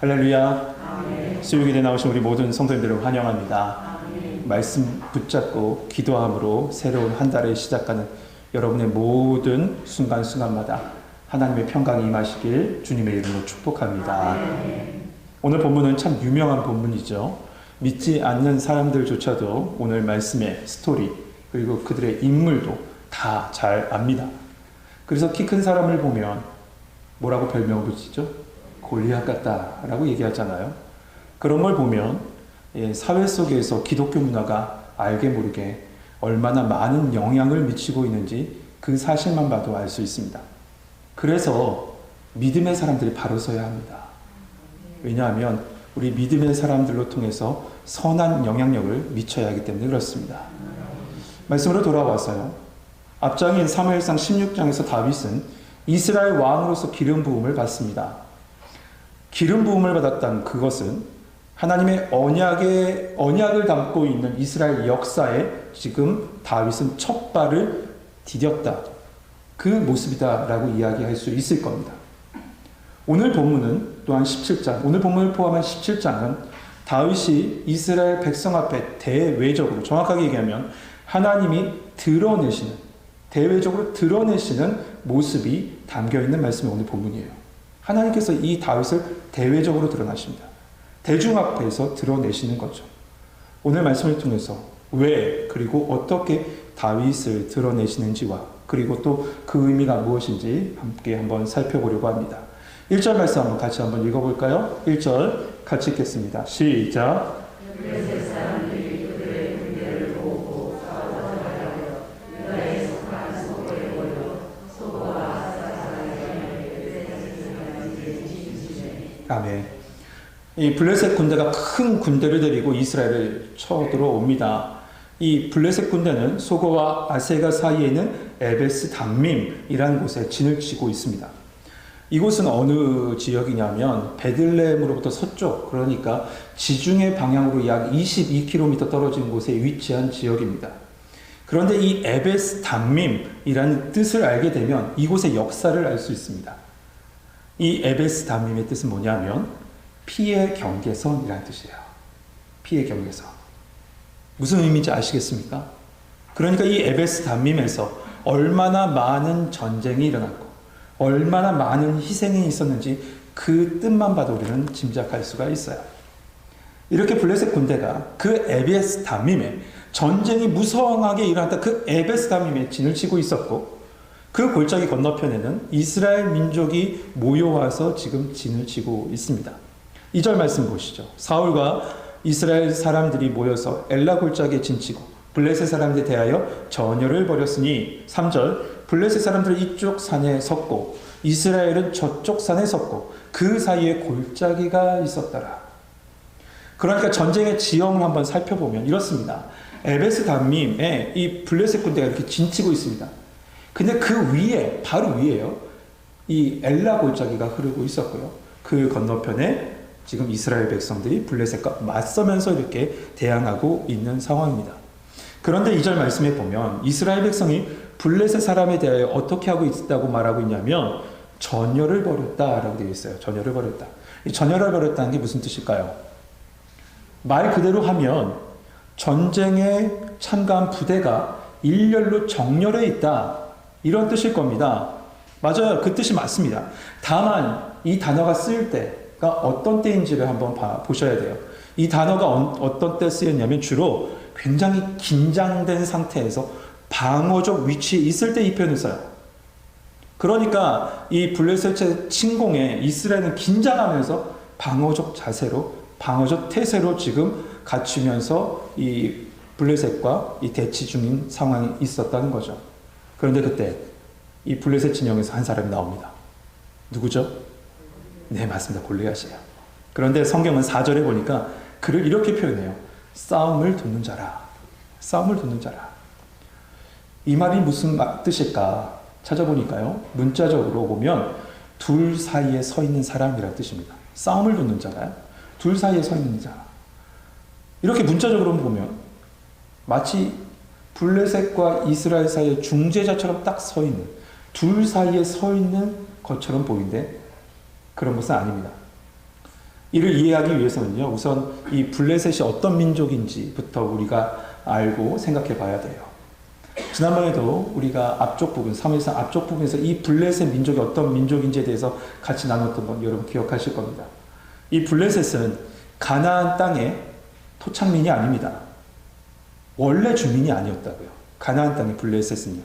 할렐루야. 수요일에 나오신 우리 모든 성도님들을 환영합니다. 말씀 붙잡고 기도함으로 새로운 한 달을 시작하는 여러분의 모든 순간순간마다 하나님의 평강이 임하시길 주님의 이름으로 축복합니다. 오늘 본문은 참 유명한 본문이죠. 믿지 않는 사람들조차도 오늘 말씀의 스토리 그리고 그들의 인물도 다 잘 압니다. 그래서 키 큰 사람을 보면 뭐라고 별명을 붙이죠? 골리앗 같다라고 얘기하잖아요. 그런 걸 보면 사회 속에서 기독교 문화가 알게 모르게 얼마나 많은 영향을 미치고 있는지 그 사실만 봐도 알 수 있습니다. 그래서 믿음의 사람들이 바로 서야 합니다. 왜냐하면 우리 믿음의 사람들로 통해서 선한 영향력을 미쳐야 하기 때문에 그렇습니다. 말씀으로 돌아와서요. 앞장인 사무엘상 16장에서 다윗은 이스라엘 왕으로서 기름 부음을 받습니다. 기름 부음을 받았다는 그것은 하나님의 언약을 담고 있는 이스라엘 역사에 지금 다윗은 첫 발을 디뎠다. 그 모습이다라고 이야기할 수 있을 겁니다. 오늘 본문은 또한 17장, 오늘 본문을 포함한 17장은 다윗이 이스라엘 백성 앞에 대외적으로, 정확하게 얘기하면 하나님이 대외적으로 드러내시는 모습이 담겨있는 말씀이 오늘 본문이에요. 하나님께서 이 다윗을 대외적으로 드러나십니다. 대중 앞에서 드러내시는 거죠. 오늘 말씀을 통해서 왜 그리고 어떻게 다윗을 드러내시는지와 그리고 또 그 의미가 무엇인지 함께 한번 살펴보려고 합니다. 1절 말씀 같이 한번 읽어볼까요? 1절 같이 읽겠습니다. 시작. 아멘. 이 블레셋 군대가 큰 군대를 데리고 이스라엘을 쳐들어옵니다. 이 블레셋 군대는 소고와 아세가 사이에 있는 에베스 담밈이라는 곳에 진을 치고 있습니다. 이곳은 어느 지역이냐면 베들레헴으로부터 서쪽, 그러니까 지중해 방향으로 약 22km 떨어진 곳에 위치한 지역입니다. 그런데 이 에베스 담밈이라는 뜻을 알게 되면 이곳의 역사를 알 수 있습니다. 이 에베스 담밈의 뜻은 뭐냐면 피의 경계선이라는 뜻이에요. 피의 경계선. 무슨 의미인지 아시겠습니까? 그러니까 이 에베스 담밈에서 얼마나 많은 전쟁이 일어났고 얼마나 많은 희생이 있었는지 그 뜻만 봐도 우리는 짐작할 수가 있어요. 이렇게 블레셋 군대가 그 에베스 담밈에 전쟁이 무성하게 일어났다 그 에베스 담밈에 진을 치고 있었고 그 골짜기 건너편에는 이스라엘 민족이 모여와서 지금 진을 치고 있습니다. 2절 말씀 보시죠. 사울과 이스라엘 사람들이 모여서 엘라 골짜기에 진치고 블레셋 사람들에 대하여 전열을 벌였으니 3절 블레셋 사람들은 이쪽 산에 섰고 이스라엘은 저쪽 산에 섰고 그 사이에 골짜기가 있었더라. 그러니까 전쟁의 지형을 한번 살펴보면 이렇습니다. 에베스 담밈에 이 블레셋 군대가 이렇게 진치고 있습니다. 근데 그 위에, 바로 위에요. 이 엘라 골짜기가 흐르고 있었고요. 그 건너편에 지금 이스라엘 백성들이 블레셋과 맞서면서 이렇게 대항하고 있는 상황입니다. 그런데 2절 말씀에 보면 이스라엘 백성이 블레셋 사람에 대하여 어떻게 하고 있다고 말하고 있냐면 전열을 벌였다라고 되어 있어요. 전열을 벌였다. 이 전열을 벌였다는 게 무슨 뜻일까요? 말 그대로 하면 전쟁에 참가한 부대가 일렬로 정렬해 있다. 이런 뜻일 겁니다. 맞아요. 그 뜻이 맞습니다. 다만 이 단어가 쓰일 때가 어떤 때인지를 한번 보셔야 돼요. 이 단어가 어떤 때 쓰였냐면 주로 굉장히 긴장된 상태에서 방어적 위치에 있을 때 이 표현을 써요. 그러니까 이 블레셋의 침공에 이스라엘은 긴장하면서 방어적 자세로, 방어적 태세로 지금 갖추면서 이 블레셋과 이 대치 중인 상황이 있었다는 거죠. 그런데 그때 이 블레셋 진영에서 한 사람이 나옵니다. 누구죠? 네, 맞습니다. 골리앗이에요. 그런데 성경은 4절에 보니까 그를 이렇게 표현해요. 싸움을 돕는 자라. 싸움을 돕는 자라. 이 말이 무슨 뜻일까 찾아보니까요. 문자적으로 보면 둘 사이에 서 있는 사람이라는 뜻입니다. 싸움을 돕는 자가요. 둘 사이에 서 있는 자. 이렇게 문자적으로 보면 마치 블레셋과 이스라엘 사이의 중재자처럼 딱 서 있는, 둘 사이에 서 있는 것처럼 보이는데 그런 것은 아닙니다. 이를 이해하기 위해서는요, 우선 이 블레셋이 어떤 민족인지부터 우리가 알고 생각해 봐야 돼요. 지난번에도 우리가 앞쪽 부분, 사무엘상 앞쪽 부분에서 이 블레셋 민족이 어떤 민족인지에 대해서 같이 나눴던 건 여러분 기억하실 겁니다. 이 블레셋은 가나안 땅의 토착민이 아닙니다. 원래 주민이 아니었다고요. 가나안 땅의 블레셋은요.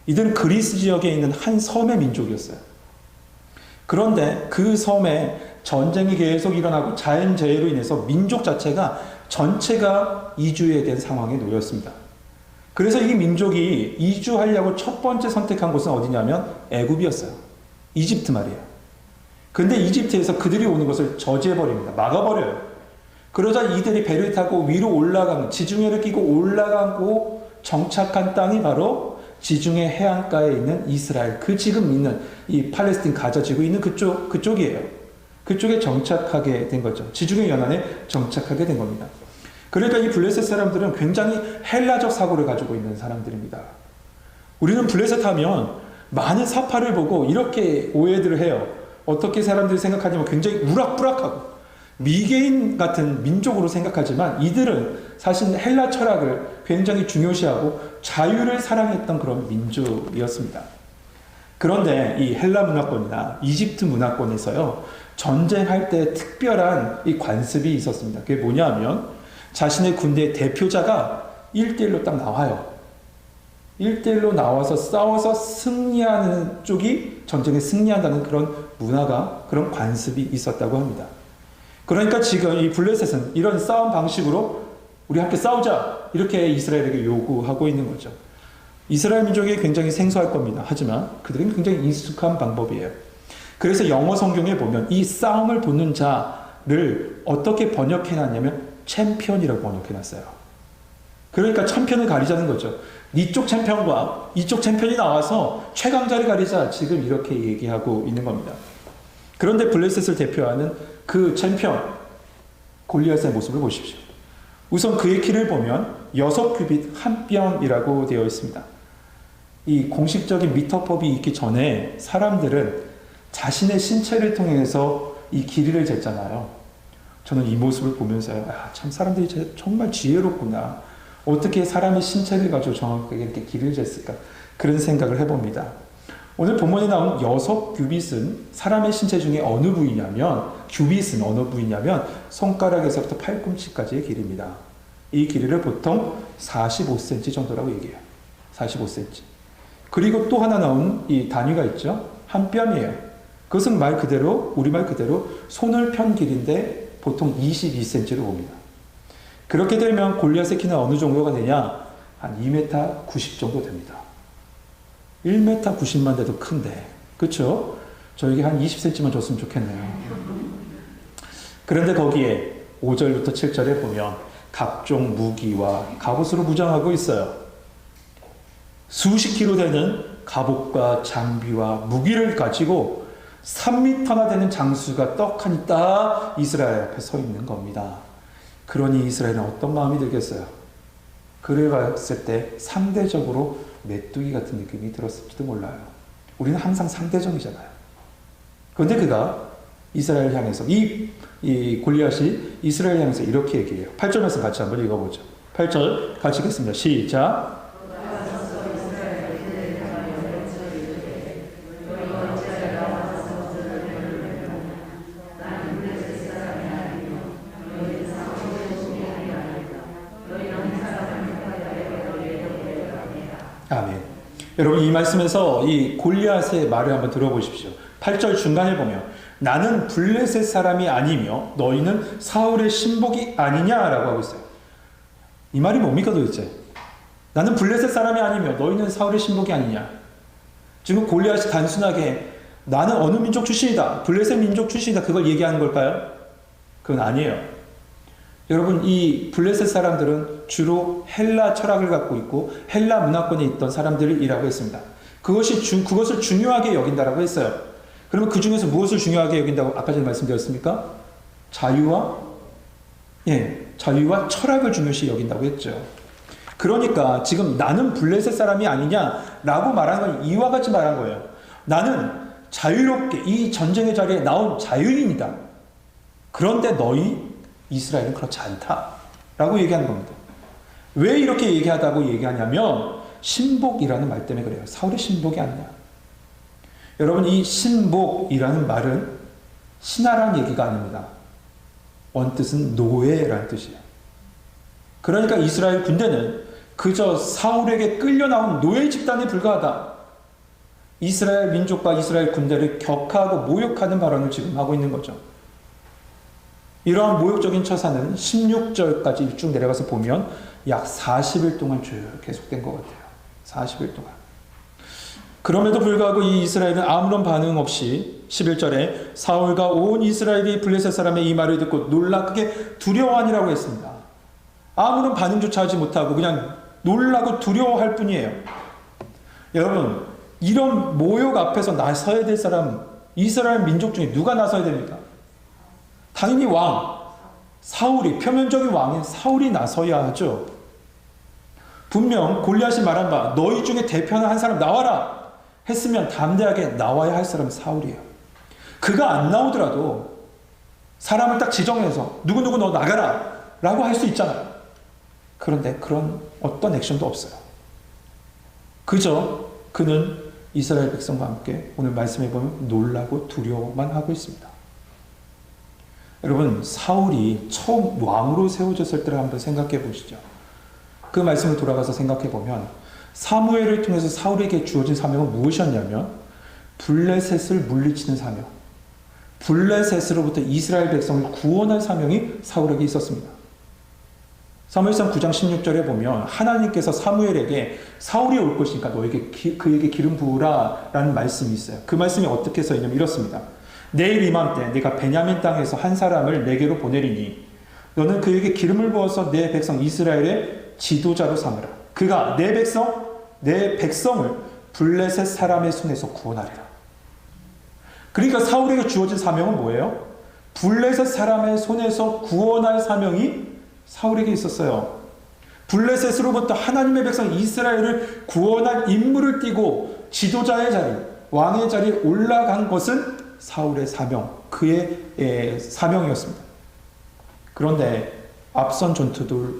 이들은 그리스 지역에 있는 한 섬의 민족이었어요. 그런데 그 섬에 전쟁이 계속 일어나고 자연재해로 인해서 민족 자체가 전체가 이주해야 된 상황에 놓였습니다. 그래서 이 민족이 이주하려고 첫 번째 선택한 곳은 어디냐면 애굽이었어요. 이집트 말이에요. 근데 이집트에서 그들이 오는 것을 저지해버립니다. 막아버려요. 그러자 이들이 배를 타고 위로 올라가는, 지중해를 끼고 올라가고 정착한 땅이 바로 지중해 해안가에 있는 이스라엘, 그 지금 있는 이 팔레스틴 가자 지구 있는 그쪽이에요. 그쪽에 정착하게 된 거죠. 지중해 연안에 정착하게 된 겁니다. 그러니까 이 블레셋 사람들은 굉장히 헬라적 사고를 가지고 있는 사람들입니다. 우리는 블레셋 하면 많은 사파를 보고 이렇게 오해들을 해요. 어떻게 사람들이 생각하냐면 굉장히 우락부락하고 미개인 같은 민족으로 생각하지만 이들은 사실 헬라 철학을 굉장히 중요시하고 자유를 사랑했던 그런 민족이었습니다. 그런데 이 헬라 문화권이나 이집트 문화권에서요, 전쟁할 때 특별한 이 관습이 있었습니다. 그게 뭐냐면 자신의 군대의 대표자가 1대1로 딱 나와요. 1대1로 나와서 싸워서 승리하는 쪽이 전쟁에 승리한다는 그런 문화가, 그런 관습이 있었다고 합니다. 그러니까 지금 이 블레셋은 이런 싸움 방식으로 우리 함께 싸우자, 이렇게 이스라엘에게 요구하고 있는 거죠. 이스라엘 민족이 굉장히 생소할 겁니다. 하지만 그들은 굉장히 익숙한 방법이에요. 그래서 영어 성경에 보면 이 싸움을 붙는 자를 어떻게 번역해놨냐면 챔피언이라고 번역해놨어요. 그러니까 챔피언을 가리자는 거죠. 이쪽 챔피언과 이쪽 챔피언이 나와서 최강자를 가리자, 지금 이렇게 얘기하고 있는 겁니다. 그런데 블레셋을 대표하는 그 챔피언 골리앗의 모습을 보십시오. 우선 그의 키를 보면 6규빗 한 뼘이라고 되어 있습니다. 이 공식적인 미터법이 있기 전에 사람들은 자신의 신체를 통해서 이 길이를 쟀잖아요. 저는 이 모습을 보면서요, 참 사람들이 정말 지혜롭구나. 어떻게 사람의 신체를 가지고 정확하게 이렇게 길이를 쟀을까? 그런 생각을 해봅니다. 오늘 본문에 나온 6규빗은 사람의 신체 중에 어느 부위냐면, 규빗은 어느 부위냐면 손가락에서부터 팔꿈치까지의 길이입니다. 이 길이를 보통 45cm 정도라고 얘기해요. 45cm. 그리고 또 하나 나온 이 단위가 있죠. 한 뼘이에요. 그것은 말 그대로, 우리말 그대로 손을 편 길인데 보통 22cm로 봅니다. 그렇게 되면 골리앗의 키는 어느 정도가 되냐? 한 2m 90 정도 됩니다. 1m 90만 돼도 큰데, 그렇죠? 저에게 한 20cm만 줬으면 좋겠네요. 그런데 거기에 5절부터 7절에 보면 각종 무기와 갑옷으로 무장하고 있어요. 수십 킬로 되는 갑옷과 장비와 무기를 가지고 3m나 되는 장수가 떡하니 딱 이스라엘 앞에 서 있는 겁니다. 그러니 이스라엘은 어떤 마음이 들겠어요? 그를 봤을 때 상대적으로 메뚜기 같은 느낌이 들었을지도 몰라요. 우리는 항상 상대적이잖아요. 그런데 그가 이스라엘 향해서, 이 골리앗이 이스라엘 향해서 이렇게 얘기해요. 8절 말씀 같이 한번 읽어보죠. 8절 같이 읽겠습니다. 시작. 아멘. 여러분, 이 말씀에서 이 골리앗의 말을 한번 들어보십시오. 8절 중간에 보면 나는 블레셋 사람이 아니며 너희는 사울의 신복이 아니냐라고 하고 있어요. 이 말이 뭡니까 도대체? 나는 블레셋 사람이 아니며 너희는 사울의 신복이 아니냐. 지금 골리앗이 단순하게 나는 어느 민족 출신이다, 블레셋 민족 출신이다, 그걸 얘기하는 걸까요? 그건 아니에요. 여러분, 이 블레셋 사람들은 주로 헬라 철학을 갖고 있고 헬라 문화권에 있던 사람들이라고 했습니다. 그것을 중요하게 여긴다라고 했어요. 그러면 그 중에서 무엇을 중요하게 여긴다고 아까 전에 말씀드렸습니까? 자유와 철학을 중요시 여긴다고 했죠. 그러니까 지금 나는 블레셋 사람이 아니냐라고 말하는 건 이와 같이 말한 거예요. 나는 자유롭게 이 전쟁의 자리에 나온 자유인이다. 그런데 너희 이스라엘은 그렇지 않다라고 얘기하는 겁니다. 왜 이렇게 얘기하다고 얘기하냐면 신복이라는 말 때문에 그래요. 사울의 신복이 아니냐. 여러분, 이 신복이라는 말은 신하라는 얘기가 아닙니다. 원뜻은 노예라는 뜻이에요. 그러니까 이스라엘 군대는 그저 사울에게 끌려 나온 노예 집단에 불과하다. 이스라엘 민족과 이스라엘 군대를 격하고 모욕하는 발언을 지금 하고 있는 거죠. 이러한 모욕적인 처사는 16절까지 쭉 내려가서 보면 약 40일 동안 쭉 계속된 것 같아요. 40일 동안. 그럼에도 불구하고 이 이스라엘은 아무런 반응 없이 11절에 사울과 온 이스라엘이 블레셋 사람의 이 말을 듣고 놀라 크게 두려워하니라고 했습니다. 아무런 반응조차 하지 못하고 그냥 놀라고 두려워할 뿐이에요. 여러분, 이런 모욕 앞에서 나서야 될 사람, 이스라엘 민족 중에 누가 나서야 됩니까? 당연히 왕, 사울이, 표면적인 왕인 사울이 나서야 하죠. 분명 골리앗이 말한 바 너희 중에 대표하는 한 사람 나와라 했으면 담대하게 나와야 할 사람은 사울이에요. 그가 안 나오더라도 사람을 딱 지정해서 누구누구 너 나가라 라고 할 수 있잖아요. 그런데 그런 어떤 액션도 없어요. 그저 그는 이스라엘 백성과 함께 오늘 말씀해 보면 놀라고 두려워만 하고 있습니다. 여러분, 사울이 처음 왕으로 세워졌을 때를 한번 생각해 보시죠. 그 말씀을 돌아가서 생각해 보면 사무엘을 통해서 사울에게 주어진 사명은 무엇이었냐면 블레셋을 물리치는 사명, 블레셋으로부터 이스라엘 백성을 구원할 사명이 사울에게 있었습니다. 사무엘상 9장 16절에 보면 하나님께서 사무엘에게 사울이 올 것이니까 너에게 그에게 기름 부으라 라는 말씀이 있어요. 그 말씀이 어떻게 써 있냐면 이렇습니다. 내일 이맘때 내가 베냐민 땅에서 한 사람을 내게로 보내리니 너는 그에게 기름을 부어서 내 백성 이스라엘의 지도자로 삼으라. 그가 내 백성을 블레셋 사람의 손에서 구원하리라. 그러니까 사울에게 주어진 사명은 뭐예요? 블레셋 사람의 손에서 구원할 사명이 사울에게 있었어요. 블레셋으로부터 하나님의 백성 이스라엘을 구원할 임무를 띠고 지도자의 자리, 왕의 자리에 올라간 것은 사울의 사명, 그의 사명이었습니다. 그런데 앞선 전투들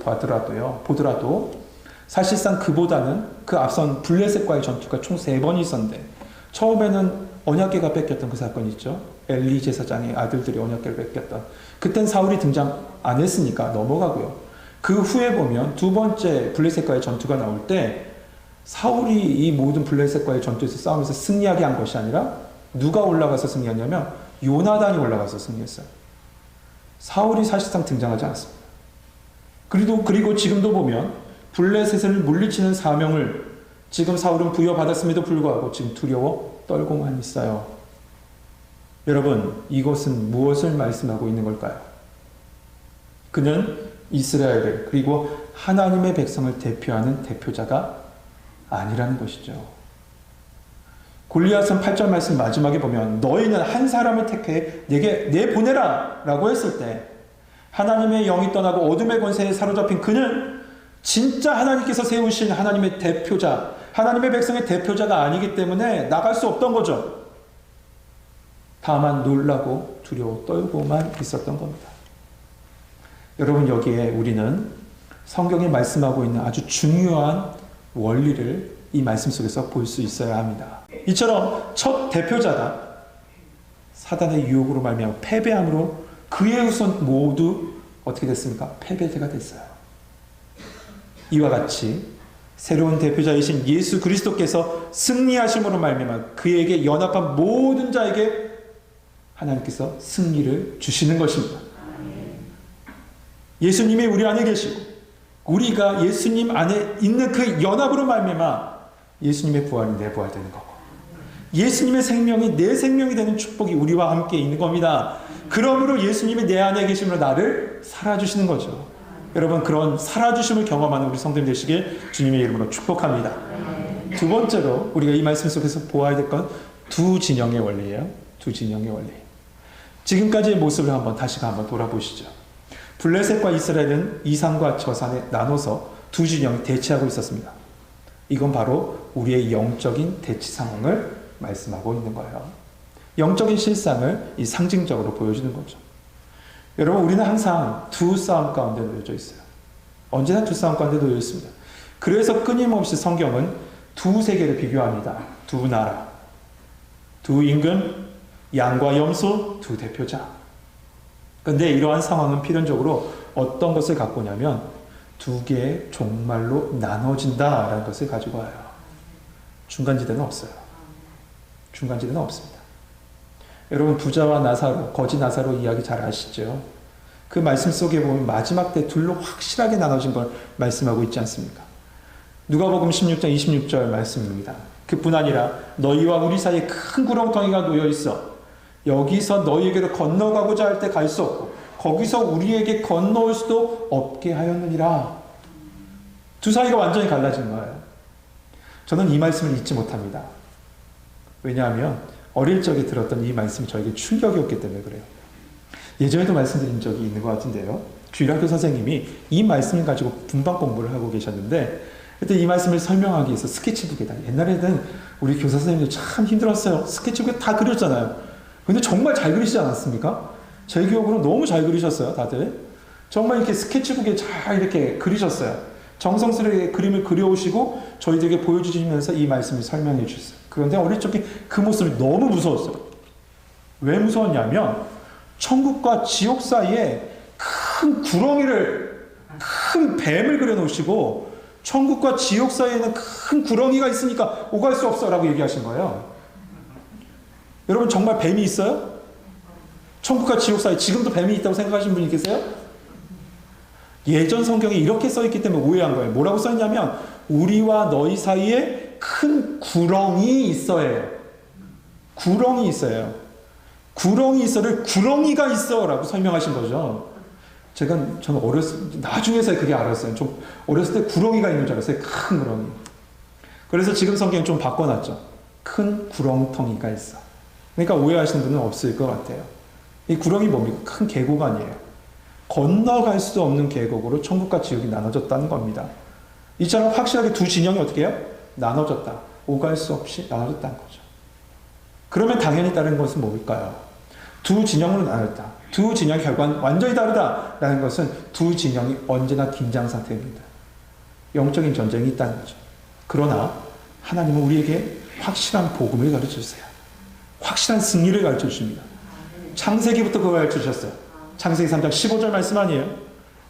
보더라도 사실상 그보다는 그 앞선 블레셋과의 전투가 총 3번이 있었는데 처음에는 언약궤가 뺏겼던 그 사건이 있죠. 엘리 제사장의 아들들이 언약궤를 뺏겼던. 그땐 사울이 등장 안 했으니까 넘어가고요. 그 후에 보면 두 번째 블레셋과의 전투가 나올 때 사울이 이 모든 블레셋과의 전투에서 싸우면서 승리하게 한 것이 아니라 누가 올라가서 승리했냐면 요나단이 올라가서 승리했어요. 사울이 사실상 등장하지 않습니다. 그리고 지금도 보면 블레셋을 물리치는 사명을 지금 사울은 부여받았음에도 불구하고 지금 두려워 떨고만 있어요. 여러분, 이것은 무엇을 말씀하고 있는 걸까요? 그는 이스라엘을 그리고 하나님의 백성을 대표하는 대표자가 아니라는 것이죠. 골리앗은 8절 말씀 마지막에 보면 너희는 한 사람을 택해 내게 내보내라 라고 했을 때 하나님의 영이 떠나고 어둠의 권세에 사로잡힌 그는 진짜 하나님께서 세우신 하나님의 대표자, 하나님의 백성의 대표자가 아니기 때문에 나갈 수 없던 거죠. 다만 놀라고 두려워 떨고만 있었던 겁니다. 여러분, 여기에 우리는 성경이 말씀하고 있는 아주 중요한 원리를 이 말씀 속에서 볼 수 있어야 합니다. 이처럼 첫 대표자가 사단의 유혹으로 말미암아 패배함으로 그의 후손 모두 어떻게 됐습니까? 패배자가 됐어요. 이와 같이 새로운 대표자이신 예수 그리스도께서 승리하심으로 말미암아 그에게 연합한 모든 자에게 하나님께서 승리를 주시는 것입니다. 예수님이 우리 안에 계시고 우리가 예수님 안에 있는 그 연합으로 말미암아 예수님의 부활이 내 부활 되는 거고 예수님의 생명이 내 생명이 되는 축복이 우리와 함께 있는 겁니다. 그러므로 예수님이 내 안에 계심으로 나를 살아주시는 거죠. 여러분, 그런 살아주심을 경험하는 우리 성도님 되시길 주님의 이름으로 축복합니다. 두 번째로 우리가 이 말씀 속에서 보아야 될 건 두 진영의 원리예요. 두 진영의 원리. 지금까지의 모습을 다시 한번 돌아보시죠. 블레셋과 이스라엘은 이산과 저산에 나눠서 두 진영이 대치하고 있었습니다. 이건 바로 우리의 영적인 대치 상황을 말씀하고 있는 거예요. 영적인 실상을 이 상징적으로 보여주는 거죠. 여러분, 우리는 항상 두 싸움 가운데 놓여져 있어요. 언제나 두 싸움 가운데 놓여 있습니다. 그래서 끊임없이 성경은 두 세계를 비교합니다. 두 나라, 두 임금, 양과 염소, 두 대표자. 그런데 이러한 상황은 필연적으로 어떤 것을 갖고 오냐면 두 개의 종말로 나눠진다라는 것을 가지고 와요. 중간지대는 없어요. 중간지대는 없습니다. 여러분, 부자와 나사로, 거지 나사로 이야기 잘 아시죠? 그 말씀 속에 보면 마지막 때 둘로 확실하게 나눠진 걸 말씀하고 있지 않습니까? 누가복음 16장 26절 말씀입니다. 그뿐 아니라 너희와 우리 사이에 큰 구렁텅이가 놓여 있어. 여기서 너희에게로 건너가고자 할 때 갈 수 없고 거기서 우리에게 건너올 수도 없게 하였느니라. 두 사이가 완전히 갈라진 거예요. 저는 이 말씀을 잊지 못합니다. 왜냐하면 어릴 적에 들었던 이 말씀이 저에게 충격이었기 때문에 그래요. 예전에도 말씀드린 적이 있는 것 같은데요. 주일학교 선생님이 이 말씀을 가지고 분반 공부를 하고 계셨는데 그때 이 말씀을 설명하기 위해서 스케치북에다, 옛날에는 우리 교사 선생님들 참 힘들었어요. 스케치북에 다 그렸잖아요. 근데 정말 잘 그리시지 않았습니까? 제 기억으로 너무 잘 그리셨어요, 다들. 정말 이렇게 스케치북에 잘 이렇게 그리셨어요. 정성스럽게 그림을 그려오시고 저희들에게 보여주시면서 이 말씀을 설명해 주셨어요. 그런데 어릴 적에 그 모습이 너무 무서웠어요. 왜 무서웠냐면 천국과 지옥 사이에 큰 구렁이를, 큰 뱀을 그려놓으시고 천국과 지옥 사이에는 큰 구렁이가 있으니까 오갈 수 없어 라고 얘기하신 거예요. 여러분, 정말 뱀이 있어요? 천국과 지옥 사이에 지금도 뱀이 있다고 생각하시는 분이 계세요? 예전 성경에 이렇게 써있기 때문에 오해한 거예요. 뭐라고 써있냐면 우리와 너희 사이에 큰 구렁이 있어요. 구렁이 있어요. 구렁이 있어를 구렁이가 있어 라고 설명하신 거죠. 저는 나중에서 그게 알았어요. 좀 어렸을 때 구렁이가 있는 줄 알았어요. 큰 구렁이. 그래서 지금 성경 좀 바꿔놨죠. 큰 구렁텅이가 있어. 그러니까 오해하시는 분은 없을 것 같아요. 이 구렁이 뭡니까? 큰 계곡 아니에요. 건너갈 수 없는 계곡으로 천국과 지옥이 나눠졌다는 겁니다. 이처럼 확실하게 두 진영이 어떻게 해요? 나눠졌다. 오갈 수 없이 나눠졌다는 거죠. 그러면 당연히 다른 것은 뭘까요? 두 진영으로 나눴다. 두 진영의 결과는 완전히 다르다라는 것은 두 진영이 언제나 긴장 상태입니다. 영적인 전쟁이 있다는 거죠. 그러나 하나님은 우리에게 확실한 복음을 가르쳐주세요. 확실한 승리를 가르쳐주십니다. 창세기부터 그걸 가르쳐주셨어요. 창세기 3장 15절 말씀 아니에요?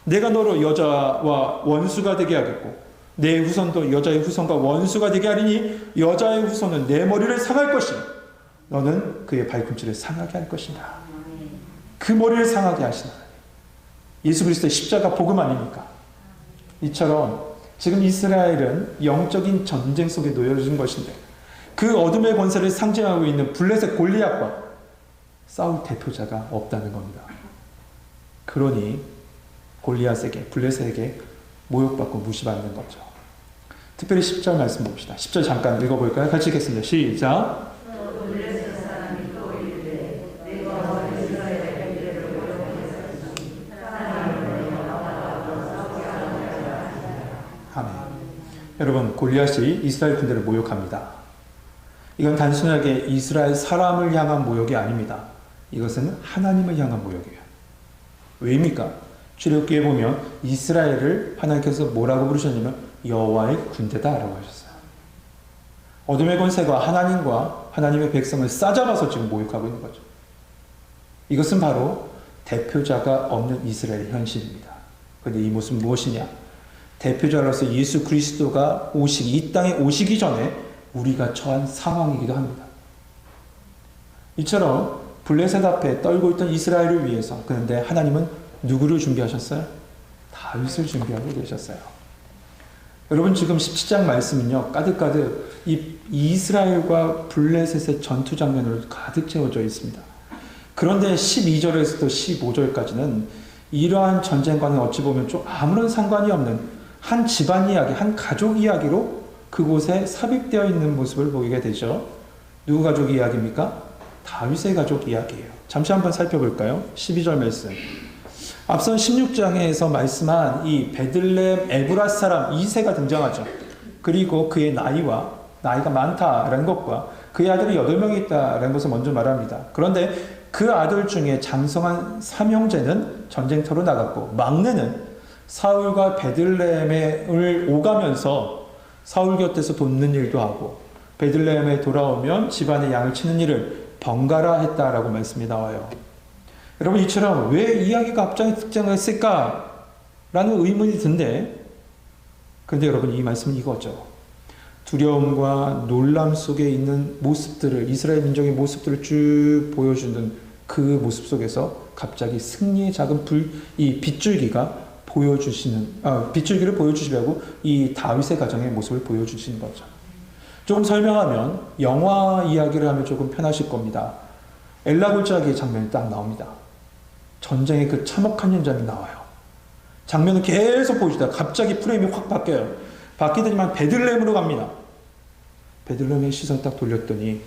내가 너로 여자와 원수가 되게 하겠고 내 후손도 여자의 후손과 원수가 되게 하리니 여자의 후손은 내 머리를 상할 것이니 너는 그의 발꿈치를 상하게 할 것이다. 그 머리를 상하게 하시나. 예수 그리스도의 십자가 복음 아닙니까? 이처럼 지금 이스라엘은 영적인 전쟁 속에 놓여진 것인데 그 어둠의 권세를 상징하고 있는 블레셋 골리앗과 싸울 대표자가 없다는 겁니다. 그러니 골리앗에게, 블레셋에게 모욕받고 무시받는 거죠. 특별히 10절 말씀 봅시다. 10절 잠깐 읽어볼까요? 같이 읽겠습니다. 시작. 아멘. 여러분, 골리앗이 이스라엘 군대를 모욕합니다. 이건 단순하게 이스라엘 사람을 향한 모욕이 아닙니다. 이것은 하나님을 향한 모욕이에요. 왜입니까? 출애굽기에 보면 이스라엘을 하나님께서 뭐라고 부르셨냐면 여호와의 군대다라고 하셨어요. 어둠의 권세가 하나님과 하나님의 백성을 싸잡아서 지금 모욕하고 있는 거죠. 이것은 바로 대표자가 없는 이스라엘의 현실입니다. 그런데 이 모습은 무엇이냐? 대표자로서 예수 그리스도가 이 땅에 오시기 전에 우리가 처한 상황이기도 합니다. 이처럼 블레셋 앞에 떨고 있던 이스라엘을 위해서, 그런데 하나님은 누구를 준비하셨어요? 다윗을 준비하고 계셨어요. 여러분, 지금 17장 말씀은요, 가득가득 이 이스라엘과 블레셋의 전투 장면으로 가득 채워져 있습니다. 그런데 12절에서부터 15절까지는 이러한 전쟁과는 어찌 보면 좀 아무런 상관이 없는 한 집안 이야기, 한 가족 이야기로 그곳에 삽입되어 있는 모습을 보게 되죠. 누구 가족 이야기입니까? 다윗의 가족 이야기예요. 잠시 한번 살펴볼까요? 12절 말씀. 앞선 16장에서 말씀한 이 베들레헴 에브라 사람 이새가 등장하죠. 그리고 그의 나이가 많다라는 것과 그의 아들이 8명이 있다라는 것을 먼저 말합니다. 그런데 그 아들 중에 장성한 삼형제는 전쟁터로 나갔고 막내는 사울과 베들레헴을 오가면서 사울 곁에서 돕는 일도 하고 베들레헴에 돌아오면 집안의 양을 치는 일을 번갈아 했다라고 말씀이 나와요. 여러분, 이처럼 왜 이야기가 갑자기 등장했을까? 라는 의문이 든데, 그런데 여러분, 이 말씀은 이거죠. 두려움과 놀람 속에 있는 모습들을, 이스라엘 민족의 모습들을 쭉 보여주는 그 모습 속에서 갑자기 승리의 작은 이 빗줄기가 빗줄기를 보여주시려고 이 다윗의 가정의 모습을 보여주시는 거죠. 조금 설명하면, 영화 이야기를 하면 조금 편하실 겁니다. 엘라 골짜기의 장면이 딱 나옵니다. 전쟁의 그 참혹한 현장이 나와요. 장면을 계속 보여주다가 갑자기 프레임이 확 바뀌어요. 바뀌더니만 베들레헴으로 갑니다. 베들레헴의 시선 딱 돌렸더니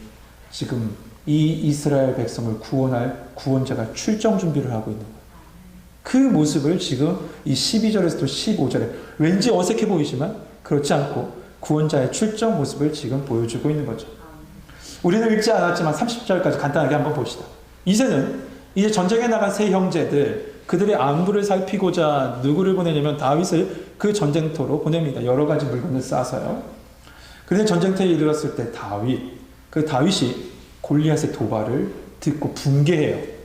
지금 이 이스라엘 백성을 구원할 구원자가 출정 준비를 하고 있는 거예요. 그 모습을 지금 이 12절에서 또 15절에 왠지 어색해 보이지만 그렇지 않고 구원자의 출정 모습을 지금 보여주고 있는 거죠. 우리는 읽지 않았지만 30절까지 간단하게 한번 봅시다. 이제는 이제 전쟁에 나간 세 형제들, 그들의 안부를 살피고자 누구를 보내냐면 다윗을 그 전쟁터로 보냅니다. 여러 가지 물건을 싸서요. 그런데 전쟁터에 이르렀을 때 다윗이 골리앗의 도발을 듣고 붕괴해요.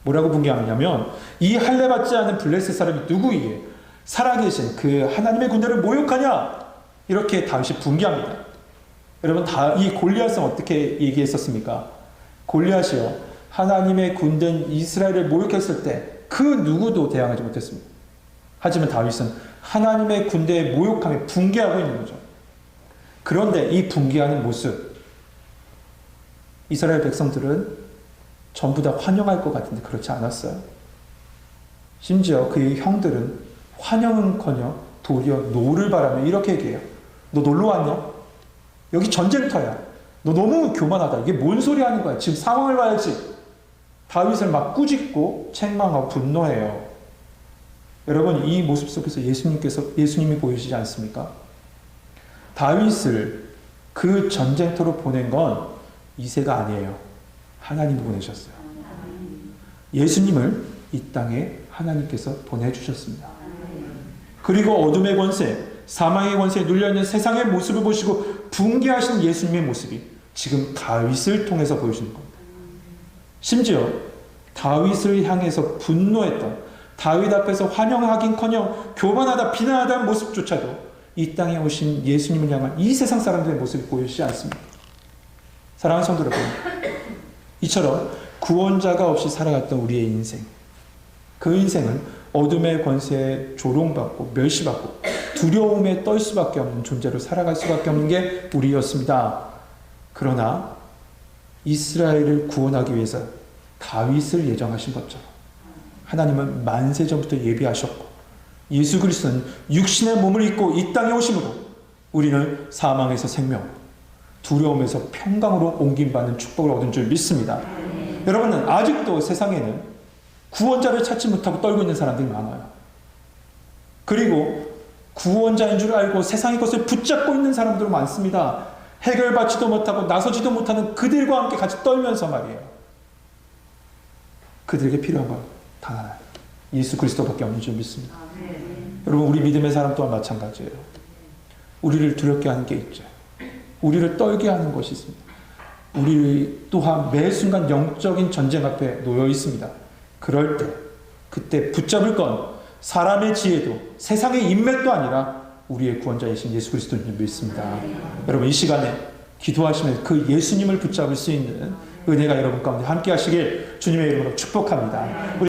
뭐라고 붕괴하냐면 이 할례 받지 않은 블레셋 사람이 누구이에 살아계신 그 하나님의 군대를 모욕하냐, 이렇게 다윗이 붕괴합니다. 여러분, 이 골리앗은 어떻게 얘기했었습니까? 골리앗이요, 하나님의 군대인 이스라엘을 모욕했을 때 그 누구도 대항하지 못했습니다. 하지만 다윗은 하나님의 군대의 모욕함에 붕괴하고 있는 거죠. 그런데 이 붕괴하는 모습, 이스라엘 백성들은 전부 다 환영할 것 같은데 그렇지 않았어요. 심지어 그의 형들은 환영은커녕 도리어 노를 바라며 이렇게 얘기해요. 너 놀러 왔냐? 여기 전쟁터야. 너 너무 교만하다. 이게 뭔 소리 하는 거야? 지금 상황을 봐야지. 다윗을 막 꾸짖고 책망하고 분노해요. 여러분, 이 모습 속에서 예수님이 보이시지 않습니까? 다윗을 그 전쟁터로 보낸 건 이새가 아니에요. 하나님이 보내셨어요. 예수님을 이 땅에 하나님께서 보내주셨습니다. 그리고 어둠의 권세, 사망의 권세에 눌려있는 세상의 모습을 보시고 붕괴하신 예수님의 모습이 지금 다윗을 통해서 보여주는 겁니다. 심지어 다윗을 향해서 분노했던, 다윗 앞에서 환영하긴커녕 교만하다 비난하다는 모습조차도 이 땅에 오신 예수님을 향한 이 세상 사람들의 모습이 보이지 않습니다. 사랑하는 성도 여러분, 이처럼 구원자가 없이 살아갔던 우리의 인생, 그 인생은 어둠의 권세에 조롱받고 멸시받고 두려움에 떨 수밖에 없는 존재로 살아갈 수밖에 없는 게 우리였습니다. 그러나 이스라엘을 구원하기 위해서 다윗을 예정하신 것처럼 하나님은 만세 전부터 예비하셨고 예수 그리스도는 육신의 몸을 입고 이 땅에 오심으로 우리는 사망에서 생명, 두려움에서 평강으로 옮김받는 축복을 얻은 줄 믿습니다. 여러분은 아직도 세상에는 구원자를 찾지 못하고 떨고 있는 사람들이 많아요. 그리고 구원자인 줄 알고 세상의 것을 붙잡고 있는 사람들도 많습니다. 해결받지도 못하고 나서지도 못하는 그들과 함께 같이 떨면서 말이에요. 그들에게 필요한 건 단 하나, 예수 그리스도밖에 없는 줄 믿습니다. 여러분, 우리 믿음의 사람 또한 마찬가지예요. 우리를 두렵게 하는 게 있죠. 우리를 떨게 하는 것이 있습니다. 우리 또한 매 순간 영적인 전쟁 앞에 놓여 있습니다. 그럴 때, 그때 붙잡을 건 사람의 지혜도 세상의 인맥도 아니라 우리의 구원자이신 예수 그리스도를 믿습니다. 여러분, 이 시간에 기도하시면 그 예수님을 붙잡을 수 있는 은혜가 여러분 가운데 함께 하시길 주님의 이름으로 축복합니다.